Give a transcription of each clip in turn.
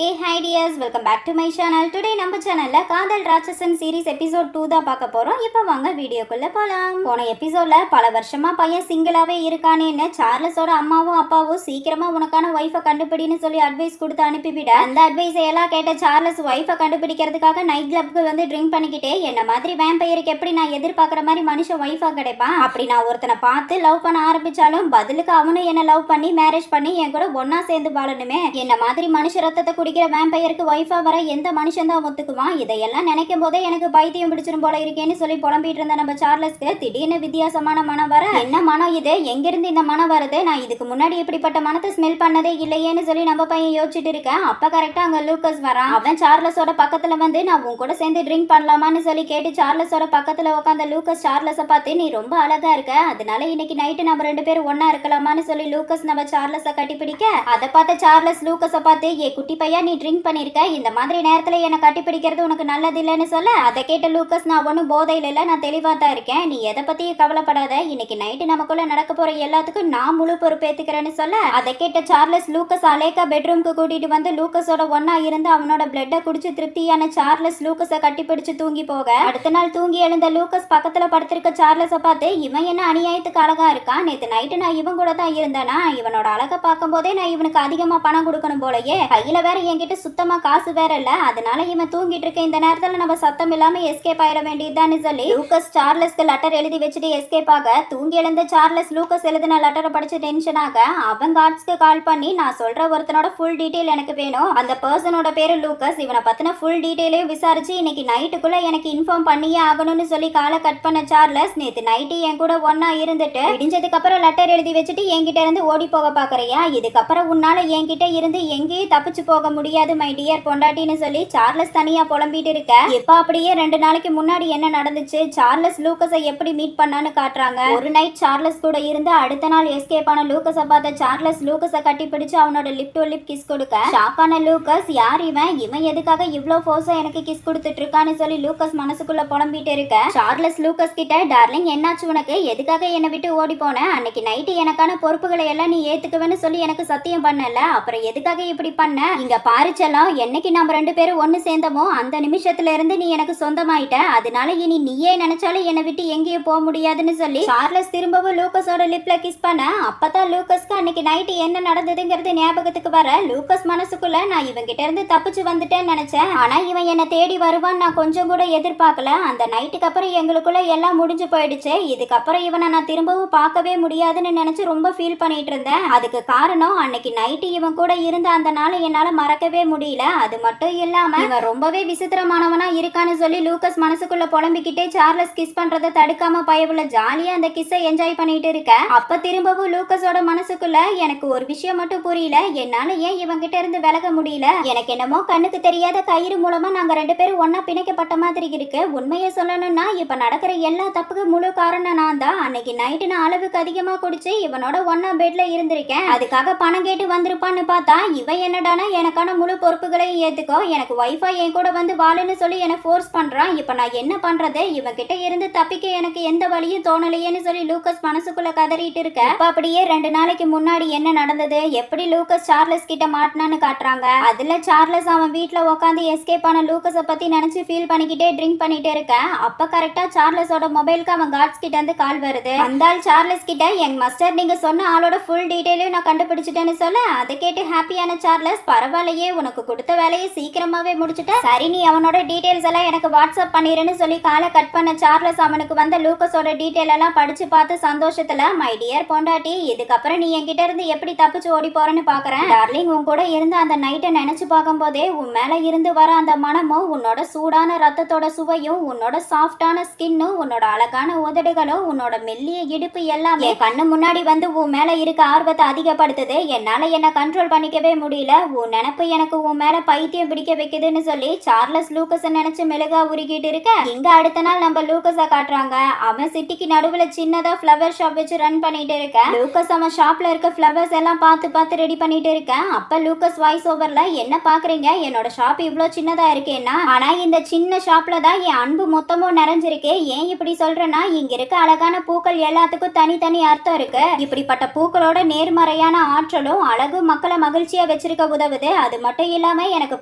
Hi dears, welcome back to my channel. Today நம்ம சேனல்ல காதல் ராட்சசன் சீரிஸ் எபிசோட் 2 தான் பார்க்க போறோம். இப்போ வாங்க வீடியோக்குள்ள போலாம். போன எபிசோட்ல பல வருஷமா பையன் சிங்கிளாவே இருக்கானேன்னு சார்லஸோட அம்மாவும் அப்பாவும் சீக்கிரமா உனக்கான வைஃபை கண்டுபிடின்னு சொல்லி அட்வைஸ் கொடுத்து அனுப்பிவிட அந்த அட்வைஸை எல்லாம் கேட்ட சார்லஸ் வைஃபை கண்டுபிடிக்கிறதுக்காக நைட் கிளப்க்கு வந்து ட்ரிங்க் பண்ணிக்கிட்டே என்ன மாதிரி வேம்பயருக்கு எப்படி நான் எதிர்பார்க்குற மாதிரி மனுஷன் வைஃபா கிடைப்பான் அப்படி நான் ஒருத்தனை பார்த்து லவ் பண்ண ஆரம்பிச்சாலும் பதிலுக்கு அவனும் என்ன லவ் பண்ணி மேரேஜ் பண்ணி என் கூட ஒன்னா சேர்ந்து வாழணுமே என்ன மாதிரி மனுஷ ரத்தத்தை குடிக்கிற வேம்பயருக்கு வைஃபா வர எந்த மனுஷன் தான் ஒத்துக்குவான் இதையெல்லாம் நினைக்கும் போதே எனக்கு பைத்தியம் பிடிச்சிரும் போல இருக்கேன்னு சொல்லி புலம்பிட்டு இருந்த நம்ம சார்லஸ்க்கு திடீர்னு வித்தியாசமான மனம் வர என்ன மனம் இது எங்கிருந்து இந்த மனம் வருது நான் இதுக்கு முன்னாடி இப்படிப்பட்ட மனத்தை ஸ்மெல் பண்ணதே இல்லையேன்னு சொல்லி நம்ம பையன் யோசிச்சுட்டு இருக்கேன் அப்ப கரெக்டா அங்க லூக்கஸ் வரான் அவன் சார்லஸோட பக்கத்துல வந்து நான் உன் கூட சேர்ந்து ட்ரிங்க் பண்ணலாமான்னு சொல்லி கேட்டு சார்லஸோட பக்கத்துல உட்காந்த லூக்கஸ் சார்லஸை பார்த்து நீ ரொம்ப அழகா இருக்க அதனால இன்னைக்கு நைட்டு நம்ம ரெண்டு பேரும் ஒன்னா இருக்கலாமான்னு சொல்லி லூக்கஸ் நம்ம சார்லஸை கட்டிப்பிடிக்க அதை பார்த்த சார்லஸ் லூக்கஸை பார்த்து ஏ குட்டி பையா நீ ட்ரிங்க் பண்ணிருக்க இந்த மாதிரி நேரத்துல என்ன கட்டி பிடிக்கிறது உனக்கு நல்லது இல்லைன்னு சொல்ல அதை கேட்ட லூக்கஸ் நான் ஒன்னும் போதையில இல்ல நான் தெளிவா தான் இருக்கேன் நீ எதை பத்தியும் கவலைப்படாத இன்னைக்கு நைட்டு நமக்குள்ள நடக்க போற எல்லாத்துக்கும் நான் முழு பொறுப்பேத்துக்கிறேன்னு சொல்ல அதை கேட்ட சார்லஸ் லூக்கஸ் அலேக்கா பெட்ரூம்க்கு கூட்டிட்டு வந்து லூக்கஸோட ஒன்னா இருந்து அவனோட பிளட்டை குடிச்சு திருப்தியான சார்லஸ் லூக்கஸை கட்டி பிடிச்சு தூங்கி போக அடுத்த நாள் தூங்கி எழுந்த லூக்கஸ் பக்கத்துல படுத்திருக்க சார்லஸை பார்த்து இவன் என்ன அநியாயத்துக்கு அழகா இருக்கான் நேத்து நைட்டு நான் இவன் கூட தான் இருந்தேனா இவனோட அழகை பார்க்கும் போதே நான் இவனுக்கு அதிகமா பணம் கொடுக்கணும் போலயே கையில வேற என்கிட்ட சுத்தமா காசு வேற இல்ல அதனால இவன் தூங்கிட்டு இருக்க இந்த நேரத்துல நம்ம சத்தம் இல்லாம எஸ்கேப் ஆயிட வேண்டியதுதான்னு சொல்லி லூக்கஸ் சார்லஸ்க்கு லெட்டர் எழுதி வச்சுட்டு எஸ்கேப் ஆக தூங்கி எழுந்த சார்லஸ் லூக்கஸ் எழுதின லெட்டரை படிச்சு டென்ஷன் ஆக அவன் கார்ட்ஸ்க்கு கால் பண்ணி நான் சொல்ற ஒருத்தனோட ஃபுல் டீடைல் எனக்கு வேணும் அந்த பர்சனோட பேரு லூக்கஸ் இவனை பத்தின ஃபுல் டீடைலையும் விசாரிச்சு இன்னைக்கு நைட்டுக்குள்ள எனக்கு இன்ஃபார்ம் பண்ணியே ஆகணும்னு சொல்லி காலை கட் பண்ண சார்லஸ் நேத்து நைட்டு என் கூட ஒன்னா இருந்துட்டு விடிஞ்சதுக்கு அப்புறம் லெட்டர் எழுதி வச்சுட்டு என்கிட்ட இருந்து ஓடி போக பாக்குறியா இதுக்கப்புறம் உன்னால என்கிட்ட இருந்து எங்கேயும் தப்பிச்சு போக முடியாது மை டியர் பொண்டாட்டின்னு சொல்லி சார்லஸ் தனியா புலம்பிட்டு இருக்க இப்ப அப்படியே 2 நாளைக்கு முன்னாடி என்ன நடந்துச்சு சார்லஸ் லூக்கஸை எப்படி மீட் பண்ணான்னு காட்டுறாங்க ஒரு நைட் சார்லஸ் கூட இருந்து அடுத்த நாள் எஸ்கேப் ஆன லூக்கஸை பார்த்த சார்லஸ் லூக்கஸை கட்டி பிடிச்சு அவனோட லிப் டு லிப் கிஸ் கொடுக்க ஷாக்கான லூக்கஸ் யார் இவன் எதுக்காக இவ்வளவு ஃபோர்ஸா எனக்கு கிஸ் கொடுத்துட்டு இருக்கான்னு சொல்லி லூக்கஸ் மனசுக்குள்ள புலம்பிட்டு இருக்க சார்லஸ் லூக்கஸ் கிட்ட டார்லிங் என்னாச்சு உனக்கு எதுக்காக என்னை விட்டு ஓடி போன அன்னைக்கு நைட்டு எனக்கான பொறுப்புகளை எல்லாம் நீ ஏத்துக்குவேன்னு சொல்லி எனக்கு சத்தியம் பண்ணல அப்புறம் எதுக்காக இப்படி பண்ண இங்க பாரிச்செல்லாம் என்னைக்கு நம்ம ரெண்டு பேரும் ஒன்னு சேர்ந்தமோ அந்த நிமிஷத்துல இருந்து நீ எனக்கு சொந்தமாயிட்ட அதனால இனி நீயே நினைச்சாலும் என்னை விட்டு எங்கேயும் போக முடியாதுன்னு சொல்லி சார்லஸ் திரும்பவும் லூக்கஸோட லிப்ல கிஸ் பண்ண அப்பதான் லூக்கஸ்க்கு அன்னைக்கு நைட்டு என்ன நடந்ததுங்கிறது ஞாபகத்துக்கு வர லூக்கஸ் மனசுக்குள்ள நான் இவன் கிட்ட இருந்து தப்பிச்சு வந்துட்டேன்னு நினைச்சேன் ஆனா இவன் என்ன தேடி வருவான் நான் கொஞ்சம் கூட எதிர்பார்க்கல அந்த நைட்டுக்கு அப்புறம் எங்களுக்குள்ள எல்லாம் முடிஞ்சு போயிடுச்சு இதுக்கப்புறம் இவனை நான் திரும்பவும் பார்க்கவே முடியாதுன்னு நினைச்சு ரொம்ப ஃபீல் பண்ணிட்டு இருந்தேன் அதுக்கு காரணம் அன்னைக்கு நைட்டு இவன் கூட இருந்த அந்த நாளை என்னால மறக்கவே முடியல அது மட்டும் இல்லாம இவன் ரொம்பவே விசித்திரமானவனா இருக்கான்னு சொல்லி லூக்கஸ் மனசுக்குள்ள புலம்பிக்கிட்டே சார்லஸ் கிஸ் பண்றதை தடுக்காம பயவுள்ள ஜாலியா அந்த கிஸ்ஸை என்ஜாய் பண்ணிட்டு இருக்க அப்ப திரும்பவும் லூக்கஸோட மனசுக்குள்ள எனக்கு ஒரு விஷயம் மட்டும் புரியல என்னால ஏன் இவன் கிட்ட இருந்து விலக முடியல எனக்கு என்னமோ கண்ணுக்கு தெரியாத கயிறு மூலமா நாங்க ரெண்டு பேரும் ஒன்னா பிணைக்கப்பட்ட மாதிரி இருக்கு உண்மையை சொல்லணும்னா இப்ப நடக்கிற எல்லா தப்புக்கு முழு காரணம் நான் தான் அன்னைக்கு நைட்டு நான் அளவுக்கு அதிகமா குடிச்சு இவனோட ஒன்னா பெட்ல இருந்திருக்கேன் அதுக்காக பணம் கேட்டு வந்திருப்பான்னு பார்த்தா இவன் என்னடானா எனக்கான முழு பொறுப்புகளையும் ஏத்துக்கோ எனக்கு வைஃபை என் கூட வந்து வாழுன்னு சொல்லி என்ன ஃபோர்ஸ் பண்றான் இப்ப நான் என்ன பண்றது இவன் கிட்ட இருந்து தப்பிக்க எனக்கு எந்த வழியும் தோணலையேன்னு சொல்லி லூக்கஸ் மனசுக்குள்ள கதறிட்டு இருக்க அப்ப அப்படியே 2 நாளைக்கு முன்னாடி என்ன நடந்தது எப்படி லூக்கஸ் சார்லஸ் கிட்ட மாட்டினான்னு காட்டுறாங்க அதுல சார்லஸ் அவன் வீட்டுல உட்காந்து எஸ்கேப் ஆன லூக்கஸை பத்தி நினைச்சு ஃபீல் பண்ணிக்கிட்டே ட்ரிங்க் பண்ணிட்டே இருக்க அப்ப கரெக்டா சார்லஸோட மொபைலுக்கு அவன் கார்ட்ஸ் கிட்ட இருந்து கால் வருது அந்த ஆள் சார்லஸ் கிட்ட என் மாஸ்டர் நீங்க சொன்ன ஆளோட ஃபுல் டீடைலையும் நான் கண்டுபிடிச்சிட்டேன்னு சொல்ல அதை கேட்டு ஹாப்பியான சார்லஸ் பரவாயில்லையே உனக்கு கொடுத்த வேலையை சீக்கிரமாவே முடிச்சுட்ட சரி நீ அவனோட டீடைல்ஸ் எல்லாம் எனக்கு வாட்ஸ்அப் பண்ணிருன்னு சொல்லி காலை கட் பண்ண சார்லஸ் அவனுக்கு வந்த லூக்கஸோட டீடைல் எல்லாம் படிச்சு பார்த்து சந்தோஷத்துல மை டியர் பொண்டாட்டி இதுக்கப்புறம் நீ என்கிட்ட இருந்து எப்படி தப்பிச்சு ஓடி போறேன்னு பாக்குறேன் டார்லிங் உன் கூட இருந்து அந்த நைட்டை நினைச்சு பார்க்கும் போதே உன் மேல இருந்து வர அந்த மனமும் உன்னோட சூடான ரத்தத்தோட சுவையும் உன்னோட சாஃப்டான ஸ்கின்னும் உன்னோட அழகான உதடுகளும் உன்னோட மெல்லிய இடுப்பு எல்லாமே கண்ணு முன்னாடி வந்து உன் மேல இருக்க ஆர்வத்தை அதிகப்படுத்துது என்னால என்ன கண்ட்ரோல் பண்ணிக்கவே முடியல உன் நினைப்பு எனக்கு உன் மேல பைத்தியம் பிடிக்க வைக்குதுன்னு சொல்லி சார்லஸ் லூக்கஸை நினைச்சு மெழுகா உருகிட்டு இருக்க இங்க அடுத்த நாள் நம்ம லூக்கஸை காட்டுறாங்க அவன் சிட்டிக்கு நடுவுல சின்னதா ஃப்ளவர் ஷாப் வச்சு ரன் பண்ணிட்டு இருக்க லூக்கஸ் அவன் ஷாப்ல இருக்க ஃப்ளவர்ஸ் எல்லாம் பார்த்து ரெடி பண்ணிட்டு இருக்கேன் அப்ப லூக்கஸ் வாய்ஸ் ஓவர்ல என்ன பாக்குறீங்க என்னோட ஷாப் இவ்வளவு சின்னதா இருக்கேன்னா ஆனா இந்த சின்ன ஷாப்ல தான் என் அன்பு மொத்தமும் நிறைஞ்சிருக்கு ஏன் இப்படி சொல்றேன்னா இங்க இருக்க அழகான பூக்கள் எல்லாத்துக்கும் தனித்தனி அர்த்தம் இருக்கு இப்படிப்பட்ட பூக்களோட நேர்மறையான ஆற்றலும் அழகு மக்களை மகிழ்ச்சியா வச்சிருக்க உதவுது அது மட்டும் இல்லாம எனக்கு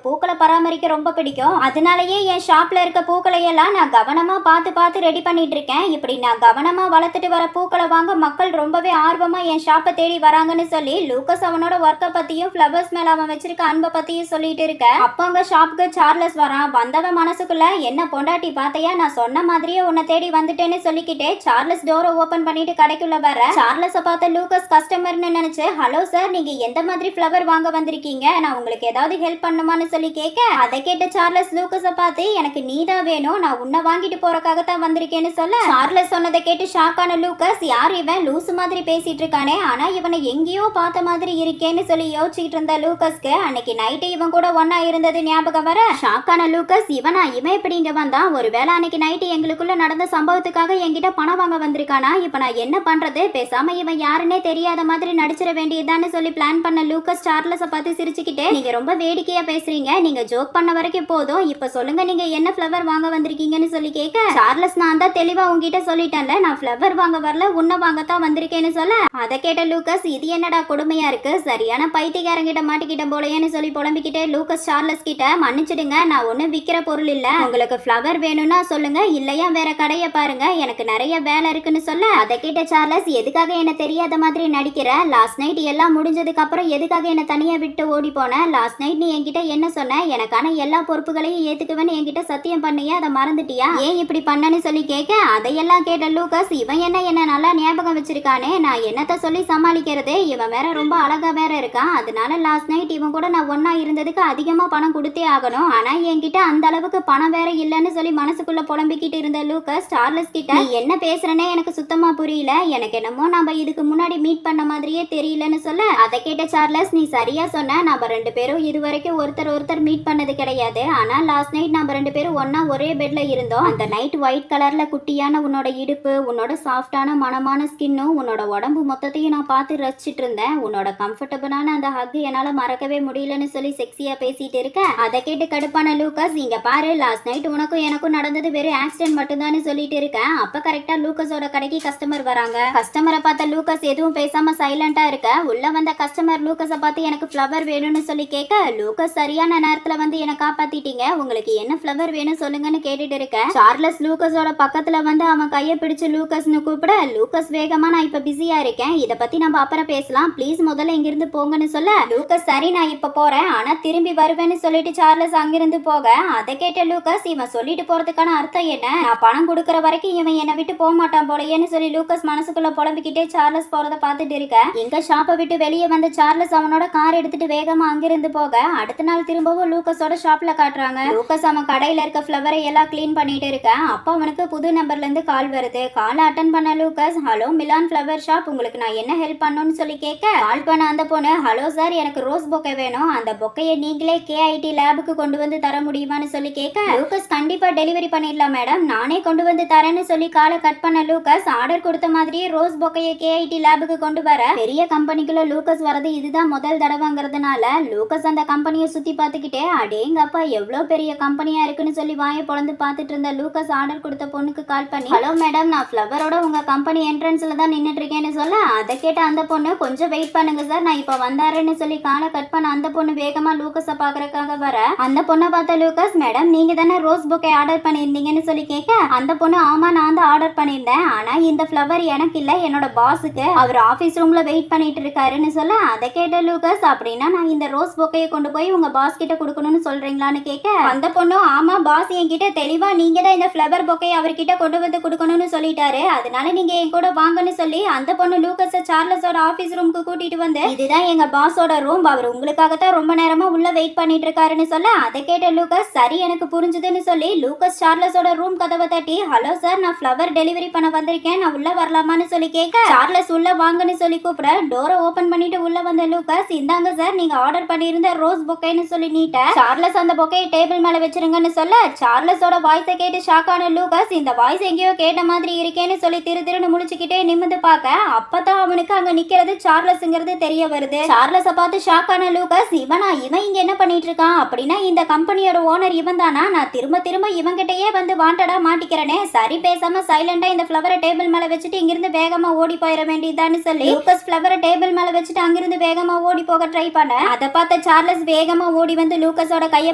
பூக்களை பராமரிக்க ரொம்ப பிடிக்கும். அதனாலயே என் ஷாப்ல இருக்க பூக்களை எல்லாம் நான் கவனமா பார்த்து பார்த்து ரெடி பண்ணிட்டு இருக்கேன். இப்படி நான் கவனமா வளர்த்துட்டு வர பூக்களை வாங்க மக்கள் ரொம்பவே ஆர்வமா என் ஷாப்பை தேடி வராங்கன்னு சொல்லி லூக்கஸ் அவனோட ஒர்க்கை பத்தியும் ஃப்ளவர்ஸ் மேல அவன் வச்சிருக்க அன்பை பத்தியும் சொல்லிட்டு இருக்க அப்ப அங்க ஷாப்புக்கு சார்லஸ் வரான். வந்தவன் மனசுக்குள்ள என்ன பொண்டாட்டி பார்த்தையா, நான் சொன்ன மாதிரியே உன்னை தேடி வந்துட்டேன்னு சொல்லிக்கிட்டே சார்லஸ் டோரை ஓபன் பண்ணிட்டு கடைக்குள்ள வர சார்லஸை பார்த்த லூக்கஸ் கஸ்டமர்னு நினைச்சு ஹலோ சார், நீங்க எந்த மாதிரி ஃப்ளவர் வாங்க வந்திருக்கீங்க, நான் உங்களுக்கு ஏதாவது ஹெல்ப் பண்ணுமான்னு சொல்லி கேட்க அதை கேட்ட சார்லஸ் லூக்கஸை பார்த்து எனக்கு நீதான் வேணும், நான் உன்னை வாங்கிட்டு போறக்காகத்தான் வந்திருக்கேன்னு சொல்ல சார்லஸ் சொன்னதை கேட்டு ஷாக்கான லூக்கஸ் யார் இவன் லூசு மாதிரி பேசிட்டு இருக்கானே, ஆனா இவனை எங்கேயோ பார்த்த மாதிரி இருக்கேன்னு சொல்லி யோசிச்சுட்டு இருந்த லூக்கஸ்க்கு அன்னைக்கு நைட்டு இவன் கூட ஒன்னா இருந்தது ஞாபகம் வர ஷாக்கான லூக்கஸ் இவன் எப்படி இங்க வந்தான், ஒருவேளை அன்னைக்கு நைட்டு எங்களுக்குள்ள நடந்த சம்பவத்துக்காக என்கிட்ட பணம் வாங்க வந்திருக்கானா, இப்ப நான் என்ன பண்றது, பேசாம இவன் யாருன்னே தெரியாத மாதிரி நடிச்சிட வேண்டியதான்னு சொல்லி பிளான் பண்ண லூக்கஸ் சார்லஸை பார்த்து சிரிச்சுக்கிட்டே நீங்க ரொம்ப வேடிக்கையா பேசுறீங்க, நீங்க ஜோக் பண்ண வரைக்கும் போதும், இப்ப சொல்லுங்க நீங்க என்ன ஃப்ளவர் வாங்க வந்திருக்கீங்கன்னு சொல்லி கேட்க சார்லஸ் நான் தான் தெளிவா உங்ககிட்ட சொல்லிட்டேன்ல, நான் ஃப்ளவர் வாங்க வரல உன்னை வாங்கத்தான் வந்திருக்கேன்னு சொல்ல அதை கேட்ட லூக்கஸ் இது என்னடா கொடுமையா இருக்கு, சரியான பைத்தியக்காரங்கிட்ட மாட்டிக்கிட்ட போலையேன்னு சொல்லி புலம்பிக்கிட்டே லூக்கஸ் சார்லஸ் கிட்ட மன்னிச்சிடுங்க, நான் ஒன்னும் விக்கிற பொருள் இல்ல, உங்களுக்கு ஃப்ளவர் வேணும்னா சொல்லுங்க, இல்லையா வேற கடைய பாருங்க, எனக்கு நிறைய வேலை இருக்குன்னு சொல்ல அதை கேட்ட சார்லஸ் எதுக்காக என்ன தெரியாத மாதிரி நடிக்கிற, லாஸ்ட் நைட் எல்லாம் முடிஞ்சதுக்கு அப்புறம் எதுக்காக என்ன தனியா விட்டு ஓடி போன, லாஸ்ட் நைட் நீ என்கிட்ட என்ன சொன்ன, எனக்கான எல்லா பொறுப்புகளையும் ஏத்துக்குவேன்னு என்கிட்ட சத்தியம் பண்ணியா, அதை மறந்துட்டியா, ஏன் இப்படி பண்ணன்னு சொல்லி கேட்க அதையெல்லாம் கேட்ட லூக்கஸ் இவன் என்ன நல்லா ஞாபகம் வச்சிருக்கானே, நான் என்னத்த சொல்லி சமாளிக்கிறது, இவன் வேற ரொம்ப அழகா வேற இருக்கான், அதனால லாஸ்ட் நைட் இவன் கூட நான் ஒன்னா இருந்ததுக்கு அதிகமா பணம் கொடுத்தே ஆகணும், ஆனா என்கிட்ட அந்த அளவுக்கு பணம் வேற இல்லைன்னு சொல்லி மனசுக்குள்ள புலம்பிக்கிட்டு இருந்த லூக்கஸ் சார்லஸ் கிட்ட நீ என்ன பேசுறனே எனக்கு சுத்தமா புரியல, எனக்கு என்னமோ நம்ம இதுக்கு முன்னாடி மீட் பண்ண மாதிரியே தெரியலன்னு சொல்ல அதை கேட்ட சார்லஸ் நீ சரியா சொன்ன, நம்ம ரெண்டு பேரும் இதுவரைக்கும் ஒருத்தர் மீட் பண்ணது கிடையாது, ஆனா லாஸ்ட் நைட் நம்ம ரெண்டு பேரும் ஒன்னா ஒரே பெட்ல இருந்தோம், அந்த நைட் ஒயிட் கலர்ல குட்டியான உன்னோட இடுப்பு, உன்னோட சாஃப்டான மனமான ஸ்கின்னும், உன்னோட உடம்பு மொத்தத்தையும் நான் பார்த்து ரசிச்சிட்டு இருந்தேன், உன்னோட கம்ஃபர்டபுளான அந்த ஹக் என்னால மறக்கவே முடியலன்னு சொல்லி செக்ஸியா பேசிட்டு இருக்க அதை கேட்டு கடுப்பான லூக்கஸ் இங்க பாரு, லாஸ்ட் நைட் உனக்கும் எனக்கும் நடந்தது வெறும் ஆக்சிடென்ட் மட்டும்தான் சொல்லிட்டு இருக்கேன். அப்ப கரெக்டா லூக்கஸோட கடைக்கு கஸ்டமர் வராங்க. கஸ்டமரை பார்த்த லூக்கஸ் எதுவும் பேசாம சைலண்டா இருக்க உள்ள வந்த கஸ்டமர் லூக்கஸை பார்த்து எனக்கு ஃப்ளவர் வேணும்னு சொல்லி கேட்க லூக்கஸ் சரியான நேரத்துல வந்து என்ன காப்பாத்திட்டீங்க, உங்களுக்கு என்ன ஃப்ளவர் வேணும் சொல்லுங்கன்னு கேட்டுட்டு இருக்க சார்லஸ் லூக்கஸோட பக்கத்துல வந்து அவன் கையை பிடிச்சு லூக்கஸ்னு கூப்பிட லூக்கஸ் வேகமா நான் இப்ப பிஸியா இருக்கேன், இத பத்தி நம்ம அப்புறம் பேசலாம், ப்ளீஸ் முதல்ல இங்கிருந்து போங்கன்னு சொல்ல லூக்கஸ் சரி நான் இப்ப போறேன் ஆனா திரும்பி வருவேன்னு சொல்லிட்டு சார்லஸ் அங்கிருந்து போக அதை கேட்ட லூக்கஸ் இவன் சொல்லிட்டு போறதுக்கான அர்த்தம் என்ன, நான் பணம் கொடுக்கற வரைக்கும் இவன் என்னை விட்டு போக மாட்டான் போலயேன்னு சொல்லி லூக்கஸ் மனசுக்குள்ள புலம்பிக்கிட்டே சார்லஸ் போறத பார்த்துட்டு இருக்க எங்க ஷாப்பை விட்டு வெளியே வந்த சார்லஸ் அவனோட கார் எடுத்துட்டு வேகமா அங்கிருந்து போக அடுத்த நாள் திரும்பவும் லூக்கஸோட ஷாப்ல காட்டுறாங்க. லூக்கஸ் அவன் கடையில இருக்க ஃப்ளவரை எல்லாம் கிளீன் பண்ணிட்டு இருக்க அப்ப அவனுக்கு புது நம்பர்ல இருந்து கால் வருது. காலை அட்டன் பண்ண Lucas hello Milan flower shop, உங்களுக்கு நான் என்ன ஹெல்ப் பண்ணணும்னு சொல்லி கேட்க கால் பண்ண அந்த பொண்ணு ஹலோ சார் எனக்கு ரோஸ் பொக்கை வேணும், அந்த பொக்கையை நீங்களே KIT லேபுக்கு கொண்டு வந்து தர முடியுமான்னு சொல்லி கேட்க லூக்கஸ் கண்டிப்பா டெலிவரி பண்ணிடலாம் மேடம், நானே கொண்டு வந்து தரேன்னு சொல்லி காலை கட் பண்ண லூக்கஸ் ஆர்டர் கொடுத்த மாதிரியே ரோஸ் பொக்கையை KIT லேபுக்கு கொண்டு வர பெரிய கம்பெனிக்குள்ள லூக்கஸ் வரது இதுதான் முதல் தடவைங்கிறதுனால லூக்கஸ் அந்த கம்பெனியை சுத்தி பார்த்துக்கிட்டே அடேங்கப்பா எவ்வளோ பெரிய கம்பெனியா இருக்குன்னு சொல்லி வாயை பொழந்து பார்த்துட்டு இருந்த லூக்கஸ் ஆர்டர் கொடுத்த பொண்ணுக்கு கால் பண்ணி ஹலோ மேடம் நான் ஃப்ளவரோட உங்க கம்பெனி என்ட்ரன்ஸ்ல தான் நின்றுட்டு இருக்கேன்னு சொல்ல அதை கேட்ட அந்த பொண்ணு கொஞ்சம் வெயிட் பண்ணுங்க சார் நான் இப்ப வந்தாருன்னு சொல்லி காலை கட் பண்ண அந்த பொண்ணு வேகமா லூக்கஸை பாக்குறதுக்காக வர அந்த பொண்ணை பார்த்த லூக்கஸ் மேடம் நீங்க தானே ரோஸ் பொக்கை ஆர்டர் பண்ணியிருந்தீங்கன்னு சொல்லி கேட்க அந்த பொண்ணு ஆமா நான் தான் ஆர்டர் பண்ணியிருந்தேன், ஆனா இந்த ஃப்ளவர் எனக்கு இல்ல என்னோட பாஸுக்கு, அவர் ஆபீஸ் ரூம்ல வெயிட் பண்ணிட்டு இருக்காருன்னு சொல்ல அதை கேட்ட லூக்கஸ் அப்படின்னா நான் இந்த ரோஸ் பொக்கையை கொண்டு போய் உங்க பாஸ் கிட்ட கொடுக்கணும்னு சொல்றீங்களான்னு கேட்க அந்த பொண்ணு ஆமா பாஸ் என்கிட்ட தெளிவா நீங்க தான் இந்த ஃப்ளவர் பொக்கையை அவர்கிட்ட கொண்டு வந்து கொடுக்கணும்னு சொல்லிட்டாரு, அதனால நீங்க என் கூட வாங்கன்னு சொல்லி அந்த பொண்ணு லூக்கஸை சார்லஸோட ஆபீஸ் ரூமுக்கு கூட்டிட்டு வந்து இதுதான் எங்க பாஸோட ரூம், அவர் உங்களுக்காகத்தான் ரொம்ப நேரமா உள்ள வெயிட் பண்ணிட்டு இருக்காருன்னு சொல்ல அதை கேட்ட லூக்கஸ் சரி எனக்கு புரிஞ்சுதுன்னு சொல்லி லூக்கஸ் சார்லஸோட ரூம் கதவை தட்டி ஹலோ சார் நான் ஃப்ளவர் டெலிவரி பண்ண வந்திருக்கேன், நான் உள்ள வரலாமான்னு சொல்லி கேட்க சார்லஸ் உள்ள வாங்கன்னு சொல்லி கூப்பிட டோரை ஓபன் பண்ணிட்டு உள்ள வந்த லூக்கஸ் இந்தாங்க சார் நீங்க ஆர்டர் பண்ணியிருந்த ரோஸ் பொக்கைன்னு சொல்லி நீட்ட சார்லஸ் அந்த பொக்கையை டேபிள் மேல வச்சிருங்கன்னு சொல்ல சார்லஸோட வாய்ஸை கேட்டு ஷாக்கான லூக்கஸ் இந்த வாய்ஸ் எங்கேயோ கேட்ட மாதிரி இருக்கேன்னு சொல்லி திருன்னு முழிச்சுக்கிட்டே நிமிந்து பார்க்க அப்பதான் அவனுக்கு அங்க நிக்கிறது சார்லஸ்ங்கிறது தெரிய வருது. சார்லஸை பார்த்து ஷாக்கான லூக்கஸ் இவன் இங்க என்ன பண்ணிட்டு இருக்கான் அப்படின்னா இந்த கம்பெனியோட ஓனர் இவன் தானா, நான் திரும்ப இவங்கிட்டயே வந்து வாண்டடா மாட்டிக்கிறனே, சரி பேசாம சைலண்டா இந்த ஃப்ளவரை டேபிள் மேல வச்சுட்டு இங்கிருந்து வேகமா ஓடி போயிட வேண்டியதான்னு சொல்லி லூக்கஸ் ஃப்ளவரை டேபிள் மேல வச்சுட்டு அங்கிருந்து வேகமா ஓடி போக ட்ரை பண்ண அதை பார்த்த பார்த்த சார்லஸ் வேகமா ஓடி வந்து லூக்கஸோட கையை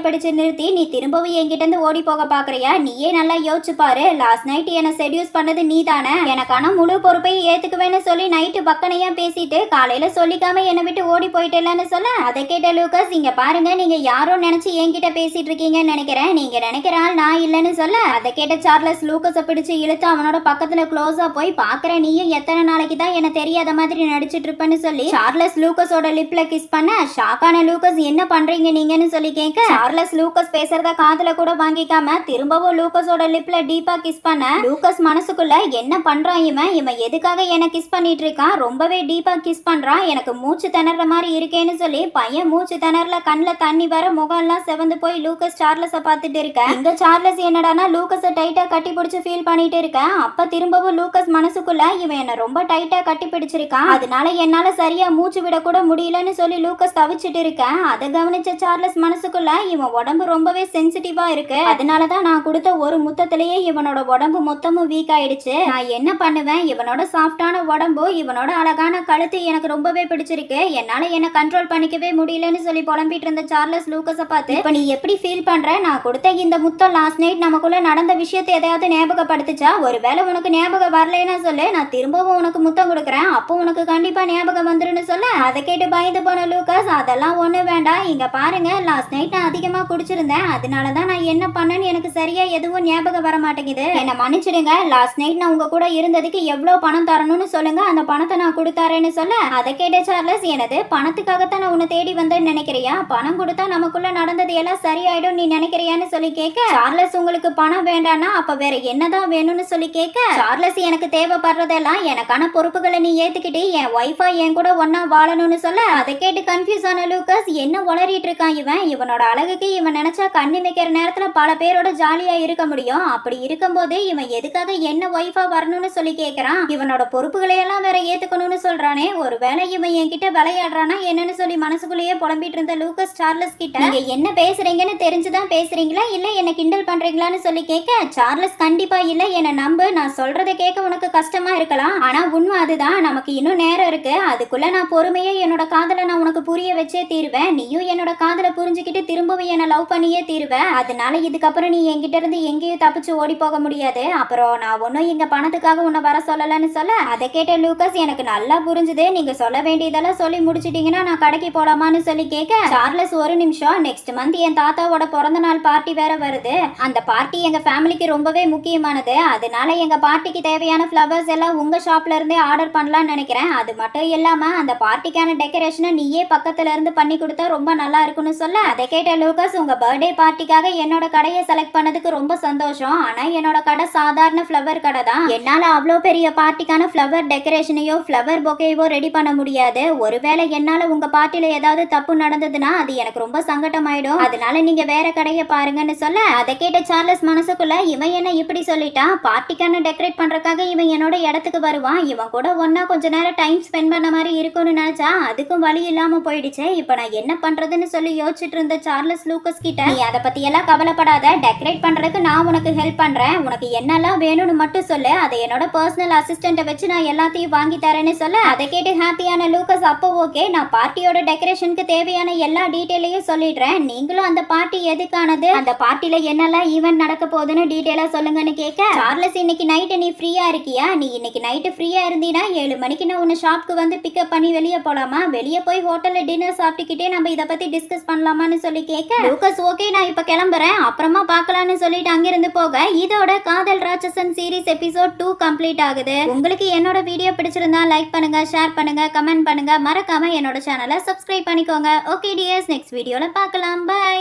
பிடிச்சு நிறுத்தி, நீ திரும்பவும் என்கிட்ட இருந்து ஓடி போக பாக்குறியா? நீயே நல்லா யோசிச்சு பாரு. லாஸ்ட் நைட் என்ன செடியூஸ் பண்ணது நீ தானே. எனக்கான முழு பொறுப்பையும் ஏத்துக்குவேன்னு சொல்லி நைட்டு பக்கனையா பேசிட்டு காலையில சொல்லிக்காம என்னை விட்டு ஓடி போயிட்டேன்னு சொல்ல, அதை கேட்ட லூக்கஸ், இங்க பாருங்க, நீங்க யாரோ நினைச்சு என்கிட்ட பேசிட்டு இருக்கீங்கன்னு நினைக்கிறேன். நீங்க நினைக்கிற ஆள் நான் இல்லைன்னு சொல்ல, அதை கேட்ட சார்லஸ் லூக்கஸை பிடிச்சு இழுத்து அவனோட பக்கத்துல க்ளோஸா போய், பாக்குற நீயும் எத்தனை நாளைக்கு தான் என்ன தெரியாத மாதிரி நடிச்சிட்டு இருப்பேன்னு சொல்லி சார்லஸ் லூக்கஸோட லிப்ல கிஸ் பண்ண, ஷாக்கான லூக்கஸ், என்ன பண்றீங்க நீங்கன்னு சொல்லி கேட்க, சார்லஸ் லூக்கஸ் பேசுறத காதுல கூட வாங்கிக்காம திரும்பவும் லூக்கஸோட லிப்ல டீப்பா கிஸ் பண்ண, லூக்கஸ் மனசுக்குள்ள என்ன பண்றான் இவன் எதுக்காக என்ன கிஸ் பண்ணிட்டு இருக்கான், ரொம்பவே டீப்பா கிஸ் பண்றான், எனக்கு மூச்சு திணற மாதிரி இருக்கேன்னு சொல்லி பையன் மூச்சு திணறல கண்ணுல தண்ணி வர முகம் எல்லாம் செவந்து போய் லூக்கஸ் சார்லஸ பார்த்துட்டு இருக்க. இங்க சார்லஸ் என்னடானா லூக்கஸை டைட்டா கட்டி பிடிச்சு ஃபீல் பண்ணிட்டு இருக்க. அப்ப திரும்பவும் லூக்கஸ் மனசுக்குள்ள இவன் என்ன ரொம்ப டைட்டா கட்டி பிடிச்சிருக்கான், அதனால என்னால சரியா மூச்சு விட கூட முடியலன்னு சொல்லி லூக்கஸ் தவிச்சிட்டு இருக்க. அதை கவனிச்ச சார்லஸ் மனசுக்குள்ள இவன் உடம்பு ரொம்பவே சென்சிட்டிவா இருக்கு, அதனாலதான் நான் கொடுத்த ஒரு முத்தத்திலேயே இவனோட உடம்பு மொத்தமும் வீக் ஆயிடுச்சு. நான் என்ன பண்ணுவேன், இவனோட சாஃப்டான உடம்பு இவனோட அழகான கழுத்து எனக்கு ரொம்பவே பிடிச்சிருக்கு, என்னால என்ன கண்ட்ரோல் பண்ணிக்கவே முடியலன்னு சொல்லி புலம்பிட்டு இருந்த சார்லஸ் லூக்கஸை பார்த்து, இப்ப நீ எப்படி ஃபீல் பண்ற, நான் கொடுத்த இந்த முத்தம் லாஸ்ட் நைட் நமக்குள்ள நடந்த விஷயத்தை எதையாவது ஞாபகப்படுத்துச்சா, ஒருவேளை உனக்கு ஞாபகம் வரலன்னா சொல்லு, நான் திரும்பவும் உனக்கு முத்தம் கொடுக்குறேன், அப்போ உனக்கு கண்டிப்பா ஞாபகம் வந்துருன்னு சொல்ல, அதை கேட்டு பயந்து போன லூக்கஸ், அதெல்லாம் ஒண்ணு வேண்டாம், இங்க பாருங்க, லாஸ்ட் நைட் நான் அதிகமா குடிச்சிருந்தேன், அதனாலதான் நான் என்ன பண்ணேன்னு எனக்கு சரியா எதுவும் ஞாபகம் வர மாட்டேங்குது, என்ன மன்னிச்சிடுங்க, லாஸ்ட் நைட் நான் உங்க கூட இருந்ததுக்கு எவ்வளவு பணம் தரணும்னு சொல்லுங்க, அந்த பணத்தை நான் கொடுத்தாரேன்னு சொல்ல, அதை கேட்ட சார்லஸ், எனது பணத்துக்காகத்தான் நான் உன்னை தேடி வந்தேன்னு நினைக்கிறியா, பணம் கொடுத்தா நமக்குள்ள நடந்தது எல்லாம் சரியாயிடும் நீ நினைக்கிறியான்னு சொல்லி கேட்க, சார்லஸ் உங்களுக்கு பணம் வேண்டானா அப்ப வேற என்னதான் வேணும்னு சொல்லி கேட்க, சார்லஸ் எனக்கு தேவைப்படுறதெல்லாம் எனக்கான பொறுப்புகளை நீ ஏத்துக்கிட்டு என் ஒய்ஃபா என் கூட ஒன்னா வாழணும்னு சொல்ல, அதை கேட்டு கன்ஃபியூஸ் ஆன லூக்கஸ், என்ன உளறிட்டு இருக்கான் இவனோட அழகுக்கு இவன் நினைச்சா கண்ணி வைக்கிற நேரத்துல பல பேரோட ஜாலியா இருக்க முடியும், அப்படி இருக்கும்போது இவன் எதுக்காக என்ன ஒய்ஃபா வரணும்னு சொல்லி கேட்கறான், இவனோட பொறுப்புகளை எல்லாம் வேற ஏத்துக்கணும்னு சொல்றானே, ஒருவேளை இவன் என்கிட்ட விளையாடுறானா என்னன்னு சொல்லி மனசுக்குள்ளேயே புலம்பிட்டு இருந்த லூக்கஸ் சார்லஸ் கிட்ட, நீங்க என்ன பேசுறீங்கன்னு தெரிஞ்சுதான் பேசுறீங்களா இல்ல என்ன கிண்டல் பண்றீங்களான்னு சொல்லி கேட்க, சார்லஸ் கண்டிப்பா இல்ல, என்ன நம்பு, நான் சொல்றதை கேட்க உனக்கு கஷ்டமா இருக்கலாம், ஆனா உண்மை அதுதான், நமக்கு இன்னும் நேரம் இருக்கு, அதுக்குள்ள நான் பொறுமையா என்னோட காதலை நான் உனக்கு புரிய வச்சே தீருவேன், நீயும் என்னோட காதலை புரிஞ்சுக்கிட்டு திரும்பவும் என்ன லவ் பண்ணியே தீருவேன், அதனால இதுக்கப்புறம் நீ என்கிட்ட இருந்து எங்கேயும் தப்பிச்சு ஓடி போக முடியாது, அப்புறம் நான் ஒன்னும் இங்க பணத்துக்காக உன்னை வர சொல்லலன்னு சொல்ல, அதை கேட்ட லூக்கஸ், எனக்கு நல்லா புரிஞ்சுது, நீங்க சொல்ல வேண்டியதெல்லாம் சொல்லி முடிச்சிட்டீங்கன்னா நான் கடைக்கு போலாமான்னு சொல்லி கேட்க, சார்லஸ் ஒரு நிமிஷம், நெக்ஸ்ட் மந்த் என் தாத்தாவோட பிறந்த நாள் பார்ட்டி வேற வருது, அந்த பார்ட்டி எங்க ஃபேமிலிக்கு ரொம்பவே முக்கியமானது, அதனால எங்க பார்ட்டிக்கு தேவையான ஃப்ளவர்ஸ் எல்லாம் உங்க ஷாப்ல இருந்தே ஆர்டர் பண்ணலாம்னு நினைக்கிறேன், அது மட்டும் இல்லாம அந்த பார்ட்டிக்கான டெக்கரேஷனை நீயே பக்கத்துல இருந்து பண்ணி கொடுத்தா ரொம்ப நல்லா இருக்கும்னு சொல்ல, அதை கேட்ட லூக்கஸ், உங்க பர்த்டே பார்ட்டிக்காக என்னோட கடையை செலக்ட் பண்ணதுக்கு ரொம்ப சந்தோஷம், ஆனா என்னோட கடை சாதாரண ஃப்ளவர் கடை தான், என்னால அவ்வளோ பெரிய பார்ட்டிக்கான ஃப்ளவர் டெக்கரேஷனையோ ஃப்ளவர் பொக்கேவோ ரெடி பண்ண முடியாது, ஒருவேளை என்னால உங்க பார்ட்டில ஏதாவது தப்பு நடந்ததுன்னா அது எனக்கு ரொம்ப சங்கடமாயிடும், அதனால நீங்க வேற கடையை பாருங்கன்னு சொல்ல, அதை கேட்ட சார்லஸ் மனசுக்குள்ள, இவன் என்ன இப்படி சொல்லிட்டான், பார்ட்டிக்கான டெக்கரேட் பண்றதுக்காக இவன் என்னோட இடத்துக்கு வருவான், இவன் கூட ஒன்னா கொஞ்ச நேரம் டைம் ஸ்பெண்ட் பண்ண மாதிரி இருக்கும்னு நினைச்சா அதுக்கும் வழி இல்லாம போயிடுச்சு, இப்ப நான் என்ன பண்றதுன்னு சொல்லி யோசிச்சுட்டு இருந்த சார்லஸ் லூக்கஸ் கிட்ட, நீ அதை பத்தி எல்லாம் கவலைப்படாத, டெக்கரேட் பண்றதுக்கு நான் உனக்கு ஹெல்ப் பண்றேன், உனக்கு என்னெல்லாம் வேணும்னு மட்டும் சொல்லு, அதை என்னோட பர்சனல் அசிஸ்டண்ட்டை வச்சு நான் எல்லாத்தையும் வாங்கி தரேன்னு சொல்ல, அதை கேட்டு ஹாப்பியான லூக்கஸ், அப்போ ஓகே, நான் பார்ட்டியோட டெக்கரேஷனுக்கு தேவையான எல்லா டீட்டெயிலையும் சொல்லிடுறேன், நீங்களும் அந்த பார்ட்டி எதுக்கானது, அந்த பார்ட்டில என்னெல்லாம் ஈவென்ட் நடக்க போகுதுன்னு டீட்டெயிலா சொல்லுங்கன்னு கேட்க, சார்லஸ், இன்னைக்கு நைட்டு நீ ஃப்ரீயா இருக்கியா, நீ இன்னைக்கு நைட்டு ஃப்ரீயா இருந்தீனா 7 மணிக்கு நான் உன்னை ஷாப்க்கு வந்து பிக்கப் பண்ணி வெளியே போலாமா, வெளியே போய் ஹோட்டல்ல டின்னர் சாப்பிட்டுக்கிட்டே நம்ம இதை பத்தி டிஸ்கஸ் பண்ணலாமான்னு சொல்லி கேட்க, லூக்கஸ், ஓகே நான் இப்ப கிளம்புறேன், அப்புறமா பார்க்கலாம்னு சொல்லிட்டு அங்கிருந்து போக, இதோட காதல் ராட்சசன் சீரிஸ் எபிசோட் 2 கம்ப்ளீட் ஆகுது. உங்களுக்கு என்னோட வீடியோ பிடிச்சிருந்தா லைக் பண்ணுங்க, ஷேர் பண்ணுங்க, கமெண்ட் பண்ணுங்க, மறக்காம என்னோட சேனலை சப்ஸ்கிரைப் பண்ணிக்கோங்க. ஓகே டியர்ஸ், நெக்ஸ்ட் வீடியோல பார்க்கலாம். பை.